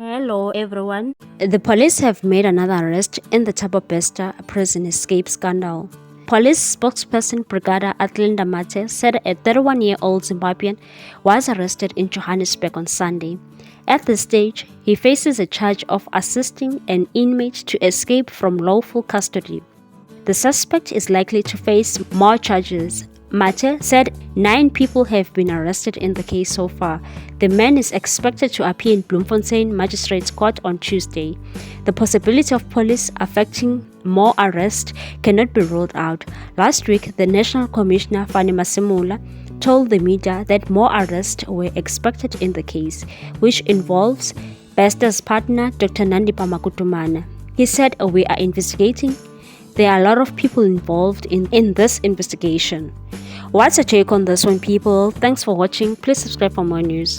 Hello everyone. The police have made another arrest in the Thabo Bester prison escape scandal. Police spokesperson Brigadier Atlinda Mate said a 31-year-old Zimbabwean was arrested in Johannesburg on Sunday. At this stage, he faces a charge of assisting an inmate to escape from lawful custody. The suspect is likely to face more charges. Mate said 9 people have been arrested in the case so far. The man is expected to appear in Bloemfontein Magistrates Court on Tuesday. The possibility of police affecting more arrests cannot be ruled out. Last week, the National Commissioner Fani Masimula told the media that more arrests were expected in the case, which involves Bester's partner Dr. Nandipa Makutumana. He said, "We are investigating. There are a lot of people involved in this investigation." What's your take on this one, people? Thanks for watching. Please subscribe for more news.